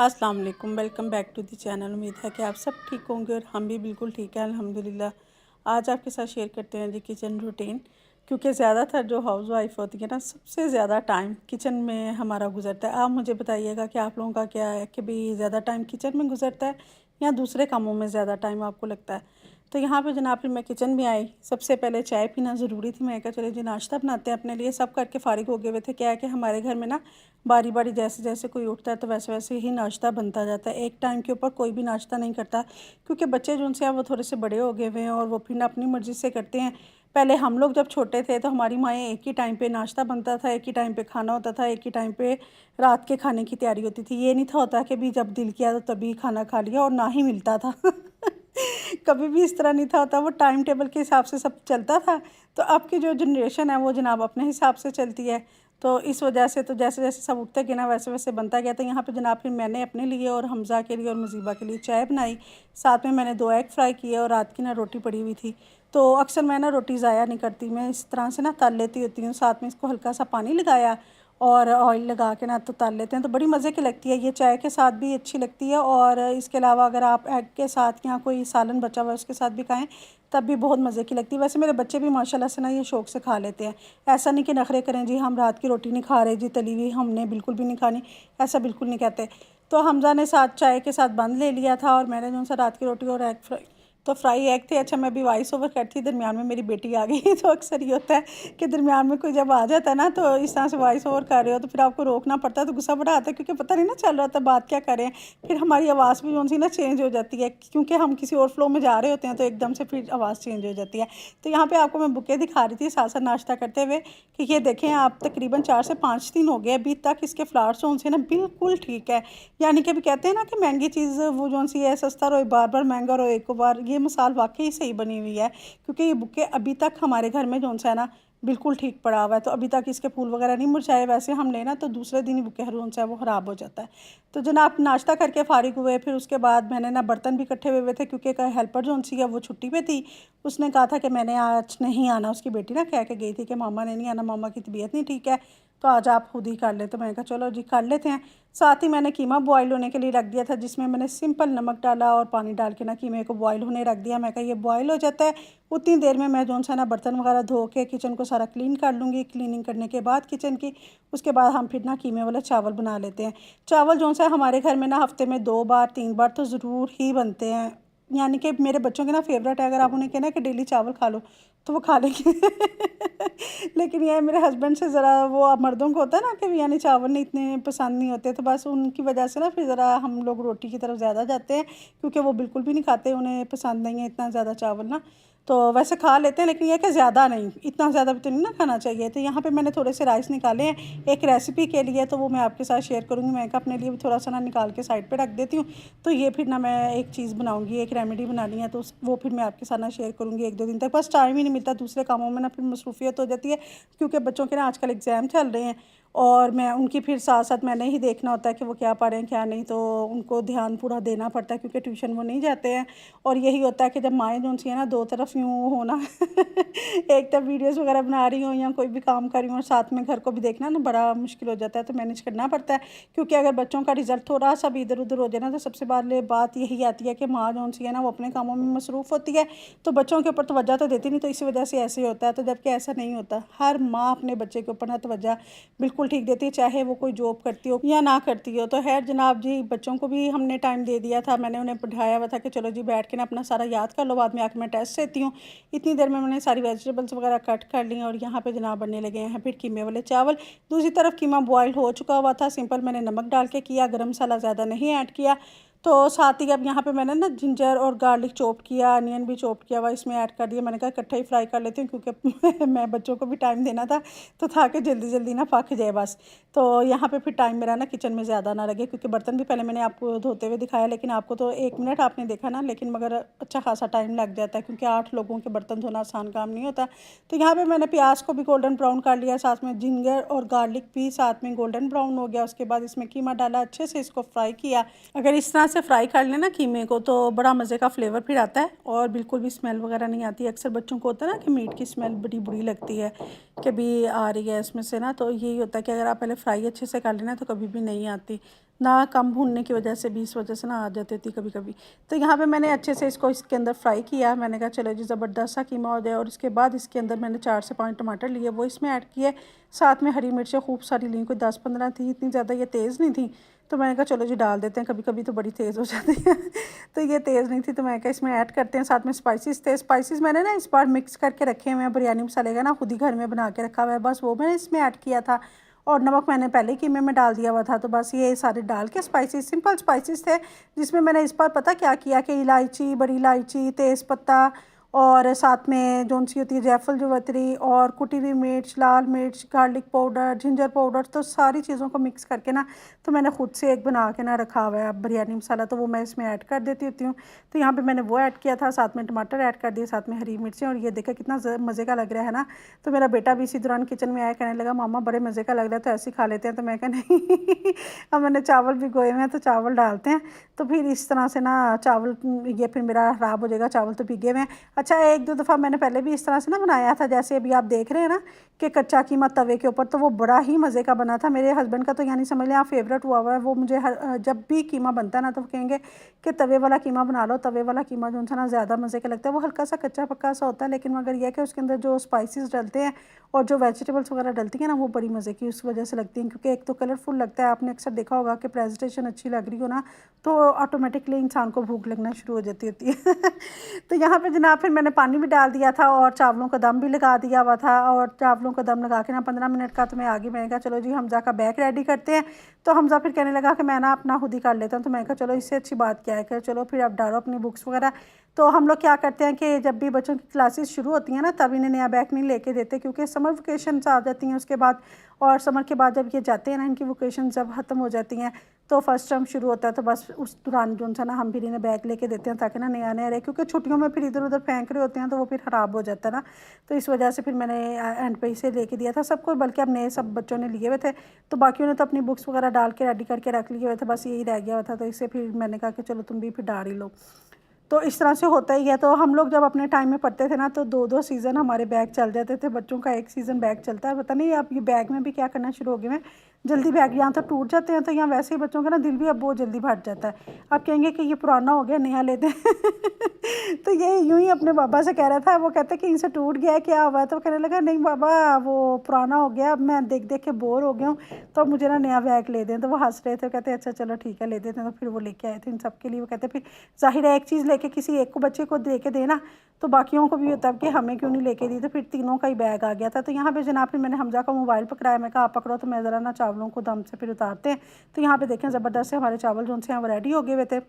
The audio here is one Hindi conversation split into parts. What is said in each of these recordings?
अस्सलाम वालेकुम, welcome back to the channel. उम्मीद है कि आप सब ठीक होंगे और हम भी बिल्कुल ठीक हैं अल्हम्दुलिल्लाह। आज आपके साथ शेयर करते हैं जी किचन रूटीन, क्योंकि ज़्यादातर जो हाउस वाइफ होती है ना, सबसे ज़्यादा टाइम किचन में हमारा गुजरता है। आप मुझे बताइएगा कि आप लोगों का क्या है कि भाई ज़्यादा टाइम किचन में गुजरता है या दूसरे कामों में ज़्यादा टाइम आपको लगता है। तो यहाँ पे जनाब फिर मैं किचन में आई। सबसे पहले चाय पीना ज़रूरी थी। मैं कहा चले जी नाश्ता बनाते हैं अपने लिए। सब करके फ़ारिग हो गए हुए थे। क्या है कि हमारे घर में ना बारी बारी जैसे जैसे कोई उठता है तो वैसे वैसे ही नाश्ता बनता जाता है। एक टाइम के ऊपर कोई भी नाश्ता नहीं करता, क्योंकि बच्चे जो उनसे हैं वो थोड़े से बड़े हो गए हुए हैं और वो फिर ना अपनी मर्ज़ी से करते हैं। पहले हम लोग जब छोटे थे तो हमारी माएँ एक ही टाइम पे नाश्ता बनता था, एक ही टाइम पे खाना होता था, एक ही टाइम पे रात के खाने की तैयारी होती थी। ये नहीं था होता कि भी जब दिल किया तो तभी खाना खा लिया, और ना ही मिलता था कभी भी इस तरह नहीं था होता। वो टाइम टेबल के हिसाब से सब चलता था। तो अब की जो जनरेशन है वो जनाब अपने हिसाब से चलती है। तो इस वजह से तो जैसे जैसे सब उठते गए ना वैसे वैसे बनता गया। तो यहाँ पे जनाब फिर मैंने अपने लिए और हमज़ा के लिए और मुजीबा के लिए चाय बनाई। साथ में मैंने 2 एग फ्राई किए और रात की ना रोटी पड़ी हुई थी। तो अक्सर मैं ना रोटी ज़ाया नहीं करती, मैं इस तरह से ना तल लेती होती हूँ। साथ में इसको हल्का सा पानी लगाया और ऑयल लगा के ना तो तल लेते हैं, तो बड़ी मज़े की लगती है। ये चाय के साथ भी अच्छी लगती है, और इसके अलावा अगर आप एग के साथ या कोई सालन बचा हुआ है उसके साथ भी खाएं तब भी बहुत मज़े की लगती है। वैसे मेरे बच्चे भी माशाल्लाह से ना ये शौक़ से खा लेते हैं। ऐसा नहीं कि नखरे करें जी हम रात की रोटी नहीं खा रहे जी, तली हुई हमने बिल्कुल भी नहीं खानी, ऐसा बिल्कुल नहीं कहते। तो हमज़ा ने साथ चाय के साथ बंद ले लिया था और मैंने जो सा रात की रोटी और एग फ्राई, तो फ्राई एग थे। अच्छा, मैं अभी वॉइस ओवर करती, दरमियान में मेरी बेटी आ गई तो अक्सर ये होता है कि दरमियान में कोई जब आ जाता है ना तो इस तरह से वॉइस ओवर कर रहे हो तो फिर आपको रोकना पड़ता है। तो गुस्सा बड़ा आता है क्योंकि पता नहीं ना चल रहा होता बात क्या कर रहे हैं। फिर हमारी आवाज़ भी जो सी ना चेंज हो जाती है, क्योंकि हम किसी और फ्लो में जा रहे होते हैं तो एकदम से फिर आवाज़ चेंज हो जाती है। तो यहाँ पर आपको मैं बुके दिखा रही थी साथ साथ नाश्ता करते हुए कि ये देखें आप, तकरीबन 4 से 5 दिन हो गए अभी तक इसके फ्लावर्स जो से ना बिल्कुल ठीक है। यानी कि अभी कहते हैं ना कि महंगी चीज़ वो जो सी है सस्ता रोए बार बार, महंगा रोए एक बार। ये मिसाल वाकई सही बनी हुई है, क्योंकि ये बुके अभी तक हमारे घर में जो सा है ना बिल्कुल ठीक पड़ा हुआ है। तो अभी तक इसके फूल वगैरह नहीं मुरझाए। वैसे हम लेना तो दूसरे दिन ही बुके जो सा है वो ख़राब हो जाता है। तो जनाब नाश्ता करके फ़ारिग हुए। फिर उसके बाद मैंने ना बर्तन भी इकट्ठे हुए थे, क्योंकि एक हेल्पर जो सी है वो छुट्टी पे थी। उसने कहा था कि मैंने आज नहीं आना। उसकी बेटी ना कह के गई थी कि मामा ने नहीं आना, मामा की तबीयत नहीं ठीक है, तो आज आप खुद ही कर ले। तो मैंने कहा चलो जी कर लेते हैं। साथ ही मैंने कीमा बॉयल होने के लिए रख दिया था, जिसमें मैंने सिंपल नमक डाला और पानी डाल के ना कीमे को बॉयल होने रख दिया। मैं कहा ये बॉयल हो जाता है, उतनी देर में मैं जो सा ना बर्तन वगैरह धो के किचन को सारा क्लीन कर लूँगी। क्लीनिंग करने के बाद किचन की, उसके बाद हम फिर ना कीमे वाले चावल बना लेते हैं। चावल जो सा हमारे घर में ना हफ्ते में 2 बार 3 बार तो ज़रूर ही बनते हैं। यानी कि मेरे बच्चों के ना फेवरेट है। अगर आप उन्हें कहना कि डेली चावल खा लो तो वो खा लेंगे लेकिन ये मेरे हस्बैंड से ज़रा वो मर्दों को होता है ना कि यानी चावल नहीं इतने पसंद नहीं होते, तो बस उनकी वजह से ना फिर ज़रा हम लोग रोटी की तरफ ज़्यादा जाते हैं, क्योंकि वो बिल्कुल भी नहीं खाते, उन्हें पसंद नहीं है इतना ज़्यादा चावल ना। तो वैसे खा लेते हैं लेकिन यह कि ज़्यादा नहीं, इतना ज़्यादा भी तो नहीं ना खाना चाहिए। तो यहाँ पे मैंने थोड़े से राइस निकाले हैं एक रेसिपी के लिए, तो वो मैं आपके साथ शेयर करूँगी। मैं अपने लिए भी थोड़ा सा ना निकाल के साइड पे रख देती हूँ। तो ये फिर ना मैं एक चीज़ बनाऊँगी, एक रेमेडी बनानी है, तो वो फिर मैं आपके साथ ना शेयर करूँगी 1-2 दिन तक। बस टाइम ही नहीं मिलता, दूसरे कामों में ना फिर मसरूफियत हो जाती है, क्योंकि बच्चों के ना आजकल एग्ज़ाम चल रहे हैं और मैं उनकी फिर साथ साथ मैंने ही देखना होता है कि वो क्या पढ़ रहे हैं क्या नहीं। तो उनको ध्यान पूरा देना पड़ता है, क्योंकि ट्यूशन वो नहीं जाते हैं। और यही होता है कि जब माएँ जो सी है ना दो तरफ यूँ हो ना एक तरफ वीडियोस वगैरह बना रही हूँ या कोई भी काम कर रही हूँ और साथ में घर को भी देखना ना बड़ा मुश्किल हो जाता है, तो मैनेज करना पड़ता है। क्योंकि अगर बच्चों का रिज़ल्ट थोड़ा सा भी इधर उधर हो जाए ना, तो सबसे पहले बात यही आती है कि माँ जो सी है ना वो अपने कामों में मसरूफ़ होती है, तो बच्चों के ऊपर तवज्जो तो देती नहीं। तो इसी वजह से ऐसे होता है। तो जबकि ऐसा नहीं होता, हर माँ अपने बच्चे के ऊपर ना तवज्जो बिल्कुल ठीक देती है, चाहे वो कोई जॉब करती हो या ना करती हो। तो खैर जनाब जी, बच्चों को भी हमने टाइम दे दिया था। मैंने उन्हें पढ़ाया हुआ था कि चलो जी बैठ के ना अपना सारा याद कर लो, बाद में आके मैं टेस्ट देती हूँ। इतनी देर में मैंने सारी वेजिटेबल्स वगैरह कट कर ली और यहाँ पे जनाब बनने लगे हैं फिर कीमे वाले चावल। दूसरी तरफ कीमा बॉयल हो चुका हुआ था, सिंपल मैंने नमक डाल के किया, गरम मसाला ज़्यादा नहीं ऐड किया। तो साथ ही अब यहाँ पे मैंने ना जिंजर और गार्लिक चॉप किया, अनियन भी चॉप किया हुआ इसमें ऐड कर दिया। मैंने कहा इकट्ठा ही फ्राई कर लेती हूँ, क्योंकि मैं बच्चों को भी टाइम देना था, तो था कि जल्दी जल्दी ना पक जाए बस। तो यहाँ पे फिर टाइम मेरा ना किचन में ज़्यादा ना लगे, क्योंकि बर्तन भी पहले मैंने आपको धोते हुए दिखाया, लेकिन आपको तो 1 मिनट आपने देखा ना, लेकिन मगर अच्छा खासा टाइम लग जाता है, क्योंकि 8 लोगों के बर्तन धोना आसान काम नहीं होता। तो यहाँ पे मैंने प्याज को भी गोल्डन ब्राउन कर लिया, साथ में जिंजर और गार्लिक भी साथ में गोल्डन ब्राउन हो गया। उसके बाद इसमें कीमा डाला, अच्छे से इसको फ्राई किया। अगर इस तरह से फ्राई कर लेना कीमे को तो बड़ा मज़े का फ्लेवर फिर आता है और बिल्कुल भी स्मेल वगैरह नहीं आती। अक्सर बच्चों को होता है ना कि मीट की स्मेल बड़ी बुरी लगती है कि भी आ रही है इसमें से ना, तो यही होता है कि अगर आप पहले फ्राई अच्छे से कर लेना तो कभी भी नहीं आती। ना कम भूनने की वजह से भी इस वजह से ना आ जाती थी कभी कभी। तो यहाँ पे मैंने अच्छे से इसको इसके अंदर फ्राई किया। मैंने कहा चलो जी ज़बरदस्त सा कीमा हो जाए। और इसके बाद इसके अंदर मैंने 4 से 5 टमाटर लिए, वो इसमें ऐड किए। साथ में हरी मिर्चें खूब सारी ली, कोई 10-15 थी, इतनी ज़्यादा ये तेज़ नहीं थी। तो मैंने कहा चलो जी डाल देते हैं, कभी कभी तो बड़ी तेज़ हो जाती है तो ये तेज़ नहीं थी, तो मैंने कहा इसमें ऐड करते हैं। साथ में स्पाइसेस थे, स्पाइसेस मैंने ना इस बार मिक्स करके रखे हुए हैं। बिरयानी मसाले का ना खुद ही घर में बना के रखा हुआ है, बस वो मैंने इसमें ऐड किया था। और नमक मैंने पहले कीमे में डाल दिया हुआ था। तो बस ये सारे डाल के स्पाइसेस, सिंपल स्पाइसेस थे, जिसमें मैंने इस बार पता क्या किया कि इलायची, बड़ी इलायची, तेज़पत्ता और साथ में जौन सी होती है जायफल, जुवतरी और कुटी हुई मिर्च, लाल मिर्च, गार्लिक पाउडर, जिंजर पाउडर, तो सारी चीज़ों को मिक्स करके ना तो मैंने ख़ुद से एक बना के ना रखा हुआ है बिरयानी मसाला, तो वो मैं इसमें ऐड कर देती होती हूँ। तो यहाँ पे मैंने वो ऐड किया था, साथ में टमाटर ऐड कर दिए, साथ में हरी मिर्चें। और ये देखा कितना मज़े का लग रहा है ना। तो मेरा बेटा भी इसी दौरान किचन में आया, कहने लगा मामा बड़े मज़े का लग रहा है, तो ऐसे ही खा लेते हैं। तो मैं कहा नहीं अब मैंने चावल भिगोए हुए हैं तो चावल डालते हैं। तो फिर इस तरह से ना चावल, ये फिर मेरा ख़राब हो जाएगा, चावल तो भीगे हुए हैं। अच्छा, 1-2 दफ़ा मैंने पहले भी इस तरह से ना बनाया था, जैसे अभी आप देख रहे हैं ना कि कच्चा कीमा तवे के ऊपर, तो वो बड़ा ही मज़े का बना था। मेरे हस्बैंड का तो यानी समझ लें आप फेवरेट हुआ हुआ है। वो मुझे जब भी कीमा बनता है ना तो वो कहेंगे कि तवे वाला कीमा बना लो। तवे वाला कीमा जो ना ज़्यादा मज़े का लगता है, वो हल्का सा कच्चा पक्का सा होता है, लेकिन मगर यह है कि उसके अंदर जो स्पाइसेस डलते हैं और जो वेजिटेबल्स वगैरह डलती हैं ना, वो बड़ी मज़े की उस वजह से लगती हैं। क्योंकि एक तो कलरफुल लगता है, आपने अक्सर देखा होगा कि प्रेजेंटेशन अच्छी लग रही हो ना तो ऑटोमेटिकली इंसान को भूख लगना शुरू हो जाती होती है तो यहाँ पे जनाब फिर मैंने पानी भी डाल दिया था और चावलों का दम भी लगा दिया हुआ था। और चावलों का दम लगा के ना 15 मिनट का तो मैं आगे, मैंने कहा चलो जी हमज़ा का बैग रेडी करते हैं। तो हमज़ा फिर कहने लगा कि मैं ना अपना खुद ही कर लेता हूँ। तो मैंने कहा चलो इससे अच्छी बात क्या है कि चलो फिर आप डालो अपनी बुक्स वगैरह। तो हम लोग क्या करते हैं कि जब भी बच्चों की क्लासेस शुरू होती हैं ना तब इन्हें नया बैग नहीं लेके देते, क्योंकि समर वेकेशंस आ जाती हैं उसके बाद। और समर के बाद जब ये जाते हैं ना, इनकी वेकेशन जब ख़त्म हो जाती हैं तो फर्स्ट टर्म शुरू होता है, तो बस उस दौरान जो सा ना हम फिर इन्हें बैग लेके देते हैं ताकि ना नया नया रहे। क्योंकि छुट्टियों में फिर इधर उधर फेंक रहे होते हैं तो वो फिर ख़राब हो जाता है ना। तो इस वजह से फिर मैंने एंड पे इसे लेके दिया था सबको, बल्कि अब नए सब बच्चों ने लिए हुए थे। तो बाकियों ने तो अपनी बुक्स वगैरह डाल के रेडी करके रख लिए हुए थे, बस यही रह गया हुआ था। तो इससे फिर मैंने कहा कि चलो तुम भी फिर डाल ही लो। तो इस तरह से होता ही है। तो हम लोग जब अपने टाइम में पढ़ते थे ना तो 2-2 सीज़न हमारे बैग चल जाते थे। बच्चों का एक सीज़न बैग चलता है, पता नहीं अब ये बैग में भी क्या करना शुरू हो गए हैं। जल्दी बैग यहाँ तो टूट जाते हैं, तो यहाँ वैसे ही बच्चों का ना दिल भी अब बहुत जल्दी भर जाता है। अब कहेंगे कि ये पुराना हो गया, नया लेते हैं तो ये यूँ ही अपने बाबा से कह रहा था, वो कहते कि इनसे टूट गया है, क्या हुआ है? तो कहने लगा नहीं बाबा वो पुराना हो गया, अब मैं देख देख के बोर हो गया हूँ, तो मुझे ना नया बैग ले दें। तो वो हंस रहे थे, कहते अच्छा चलो ठीक है ले देते हैं। तो फिर वो लेके आए थे इन सब के लिए। वो कहते फिर ज़ाहिर है एक चीज़ लेके किसी एक को बच्चे को दे के देना तो बाकियों को भी होता है कि हमें क्यों नहीं लेके दी। तो फिर तीनों का ही बैग आ गया था। तो यहाँ पे जनाब फिर मैंने हमज़ा का मोबाइल पकड़ाया, मैं कहा आप पकड़ो तो मैं ज़रा ना चावलों को दम से फिर उतारते हैं। तो यहाँ पे देखें ज़बरदस्त से हमारे चावल जो से हैं वो रेडी हो गए हुए थे।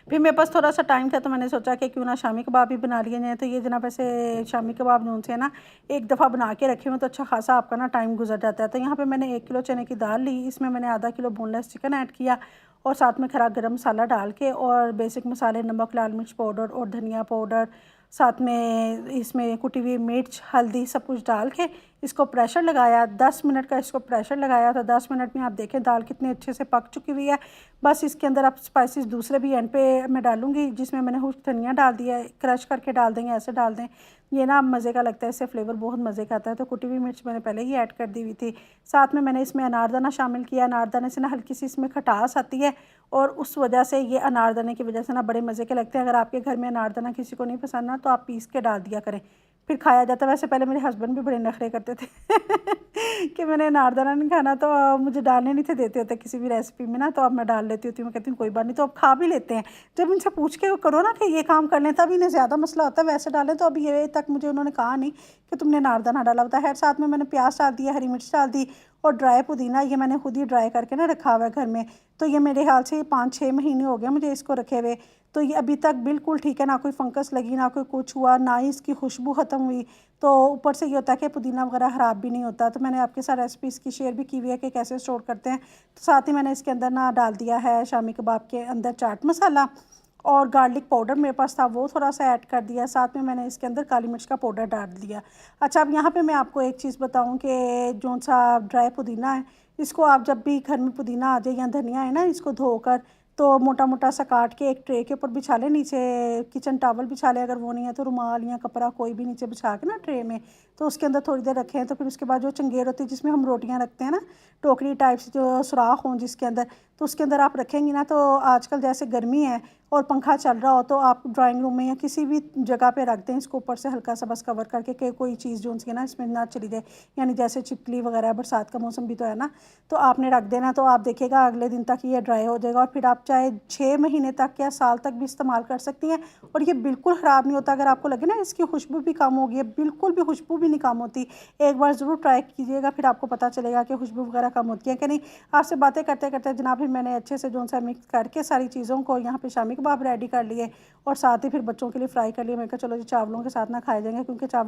फिर मेरे पास थोड़ा सा टाइम था तो मैंने सोचा कि क्यों ना शामी कबाब भी बना लिए जाए। तो ये जनाब ऐसे शामी कबाब जो से ना एक दफ़ा बना के रखे हुए तो अच्छा खासा आपका ना टाइम गुजर जाता है। तो यहाँ पे मैंने 1 किलो चने की दाल ली, इसमें मैंने आधा किलो बोनलेस चिकन ऐड किया और साथ में खड़ा गरम मसाला डाल के और बेसिक मसाले नमक, लाल मिर्च पाउडर और धनिया पाउडर, साथ में इसमें कुटी हुई मिर्च, हल्दी सब कुछ डाल के इसको प्रेशर लगाया। 10 मिनट का इसको प्रेशर लगाया। तो 10 मिनट में आप देखें दाल कितनी अच्छे से पक चुकी हुई है। बस इसके अंदर आप स्पाइसेस दूसरे भी एंड पे मैं डालूँगी, जिसमें मैंने खुश्क धनिया डाल दिया है, क्रश करके डाल देंगे, ऐसे डाल दें, ये ना मज़े का लगता है, इससे फ्लेवर बहुत मज़े का आता है। तो कुटी हुई मिर्च मैंने पहले ही ऐड कर दी हुई थी। साथ में मैंने इसमें अनारदाना शामिल किया। अनारदाने से ना हल्की सी इसमें खटास आती है और उस वजह से ये अनारदाने की वजह से ना बड़े मज़े के लगते हैं। अगर आपके घर में अनारदाना किसी को नहीं पसंद ना तो आप पीस के डाल दिया करें, फिर खाया जाता है। वैसे पहले मेरे हस्बैंड भी बड़े नखरे करते थे कि मैंने अनारदाना नहीं खाना, तो मुझे डालने नहीं थे देते होते किसी भी रेसिपी में ना, तो अब मैं डाल लेती होती हूँ। मैं कहती हूँ कोई बात नहीं, तो अब खा भी लेते हैं। जब इनसे पूछ के करो ना कि ये काम कर लें तब इन्हें ज़्यादा मसला होता है, वैसे डालें तो अभी ये तक मुझे उन्होंने कहा नहीं कि तुमने अनारदाना डाला होता है। साथ में मैंने प्याज डाल दिया, हरी मिर्च डाल दी और ड्राई पुदीना, ये मैंने खुद ही ड्राई करके ना रखा हुआ है घर में। तो ये मेरे ख्याल से 5-6 महीने हो गए मुझे इसको रखे हुए। तो ये अभी तक बिल्कुल ठीक है, ना कोई फंगस लगी, ना कोई कुछ हुआ, ना ही इसकी खुशबू ख़त्म हुई। तो ऊपर से ये होता है कि पुदीना वगैरह ख़राब भी नहीं होता। तो मैंने आपके साथ रेसिपी इसकी शेयर भी की हुई है कि कैसे स्टोर करते हैं। तो साथ ही मैंने इसके अंदर ना डाल दिया है शामी कबाब के अंदर चाट मसाला और गार्लिक पाउडर मेरे पास था, वो थोड़ा सा ऐड कर दिया। साथ में मैंने इसके अंदर काली मिर्च का पाउडर डाल दिया। अच्छा, अब यहाँ पे मैं आपको एक चीज़ बताऊँ कि जो सा ड्राई पुदीना है, इसको आप जब भी घर में पुदीना आ जाए या धनिया है ना, इसको धोकर तो मोटा मोटा सा काट के एक ट्रे के ऊपर बिछा लें, नीचे किचन टॉवल बिछा लें, अगर वो नहीं है तो रुमाल या कपड़ा कोई भी नीचे बिछा के ना ट्रे में, तो उसके अंदर थोड़ी देर रखें। तो फिर उसके बाद जो चंगेर होती है जिसमें हम रोटियां रखते हैं ना, टोकरी टाइप से जो सुराख हों जिसके अंदर, तो उसके अंदर आप रखेंगी ना, तो आजकल जैसे गर्मी है और पंखा चल रहा हो, तो आप ड्राइंग रूम में या किसी भी जगह पे रख दें इसको ऊपर से हल्का सा बस कवर करके, कि कोई चीज़ जो उनकी ना इसमें ना चली जाए, यानी जैसे छिपकली वगैरह, बरसात का मौसम भी तो है ना, तो आपने रख देना, तो आप देखिएगा अगले दिन तक ये ड्राई हो जाएगा। और फिर आप चाहे 6 महीने तक या साल तक भी इस्तेमाल कर सकती हैं, और ये बिल्कुल ख़राब नहीं होता। अगर आपको लगे ना इसकी खुशबू भी कम होगी, बिल्कुल भी खुशबू भी नहीं कम होती, एक बार ज़रूर ट्राई कीजिएगा, फिर आपको पता चलेगा कि खुशबू वगैरह कम होती है कि नहीं। आपसे बातें करते करते जनाब फिर मैंने अच्छे से जो सा मिक्स करके सारी चीज़ों को यहाँ पे शामी कबाब रेडी कर लिए, और साथ ही फिर बच्चों के लिए फ्राई कर लिए। मैं कहा चलो जी चावलों के साथ ना खाए जाएंगे, क्योंकि चावल